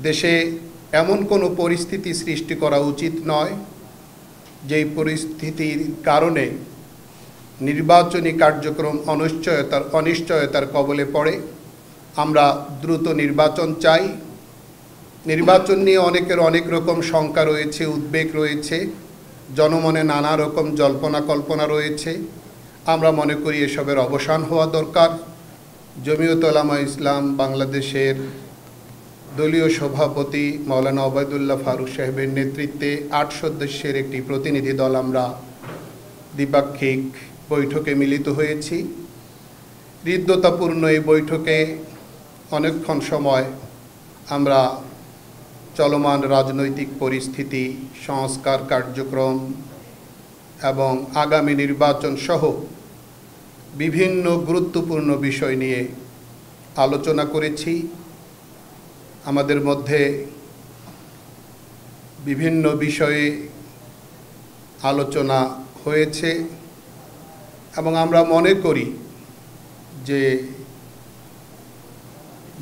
দেশে এমন কোনো পরিস্থিতি সৃষ্টি করা উচিত নয় যেই পরিস্থিতির কারণে নির্বাচনী কার্যক্রম অনিশ্চয়তার কবলে পড়ে। আমরা দ্রুত নির্বাচন চাই। নির্বাচন নিয়ে অনেকের অনেক রকম শঙ্কা রয়েছে, উদ্বেগ রয়েছে, জনমনে নানা রকম জল্পনা কল্পনা রয়েছে। আমরা মনে করি এসবের অবসান হওয়া দরকার। জমিয়ত উলামা ইসলাম বাংলাদেশের দলীয় সভাপতি মাওলানা ওবায়দুল্লাহ ফারুক সাহেবের নেতৃত্বে ৮ সদস্যের একটি প্রতিনিধি দল আমরা দ্বিপাক্ষিক বৈঠকে মিলিত হয়েছি। হৃদ্যতাপূর্ণ এই বৈঠকে অনেকক্ষণ সময় আমরা চলমান রাজনৈতিক পরিস্থিতি, সংস্কার কার্যক্রম এবং আগামী নির্বাচন সহ বিভিন্ন গুরুত্বপূর্ণ বিষয় নিয়ে আলোচনা করেছি। আমাদের মধ্যে বিভিন্ন বিষয়ে আলোচনা হয়েছে এবং আমরা মনে করি যে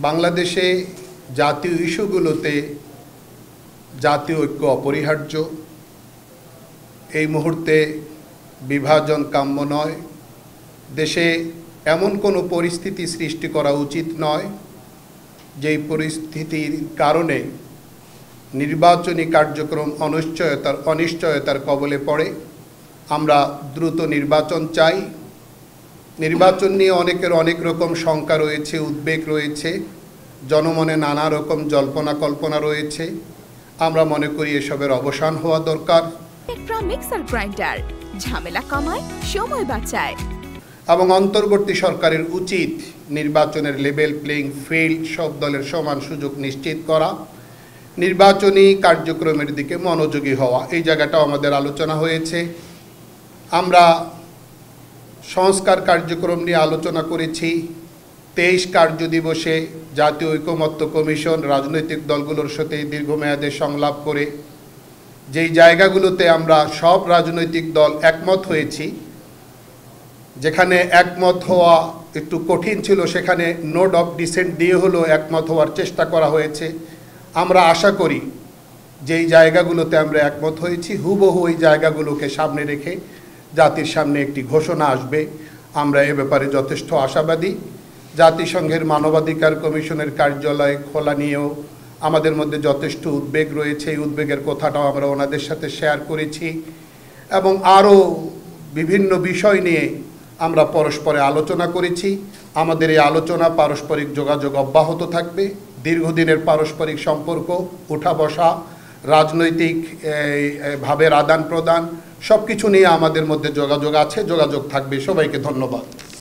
বাংলাদেশে জাতীয় ইস্যুগুলোতে জাতীয় ঐক্য অপরিহার্য। এই মুহূর্তে বিভাজন কাম্য নয়। দেশে এমন কোনো পরিস্থিতি সৃষ্টি করা উচিত নয় যেই পরিস্থিতির কারণে নির্বাচনী কার্যক্রম অনিশ্চয়তার কবলে পড়ে। আমরা দ্রুত নির্বাচন চাই। নির্বাচন নিয়ে অনেকের অনেক রকম শঙ্কা রয়েছে, উদ্বেগ রয়েছে, জনমনে নানা রকম জল্পনা কল্পনা রয়েছে। আমরা মনে করি এসবের অবসান হওয়া দরকার। মিক্সার গ্রাইন্ডার ঝামেলা কমায়, সময় বাঁচায়। এবং অন্তর্বর্তী সরকারের উচিত নির্বাচনের লেভেল প্লেইং ফিল্ড, সব দলের সমান সুযোগ নিশ্চিত করা, নির্বাচনী কার্যক্রমের দিকে মনোযোগী হওয়া। এই জায়গাটাও আমাদের আলোচনা হয়েছে। আমরা সংস্কার কার্যক্রম নিয়ে আলোচনা করেছি। 23 কার্যদিবসে জাতীয় ঐকমত্য কমিশন রাজনৈতিক দলগুলোর সাথে দীর্ঘমেয়াদে সংলাপ করে যেই জায়গাগুলোতে আমরা সব রাজনৈতিক দল একমত হয়েছি, যেখানে একমত হওয়া একটু কঠিন ছিল সেখানে নোট অফ ডিসেন্ট দিয়ে হলেও একমত হওয়ার চেষ্টা করা হয়েছে। আমরা আশা করি যেই জায়গাগুলোতে আমরা একমত হয়েছি হুবহু ওই জায়গাগুলোকে সামনে রেখে জাতির সামনে একটি ঘোষণা আসবে। আমরা এ ব্যাপারে যথেষ্ট আশাবাদী। জাতিসংঘের মানবাধিকার কমিশনের কার্যালয় খোলা নিয়েও আমাদের মধ্যে যথেষ্ট উদ্বেগ রয়েছে। এই উদ্বেগের কথাটাও আমরা ওনাদের সাথে শেয়ার করেছি এবং আরও বিভিন্ন বিষয় নিয়ে আমরা পরস্পরে আলোচনা করেছি। আমাদের এই আলোচনা পারস্পরিক যোগাযোগ অব্যাহত থাকবে। দীর্ঘদিনের পারস্পরিক সম্পর্ক, উঠা বসা, রাজনৈতিক ভাবের আদান প্রদান সব কিছু নিয়ে আমাদের মধ্যে যোগাযোগ আছে, যোগাযোগ থাকবে। সবাইকে ধন্যবাদ।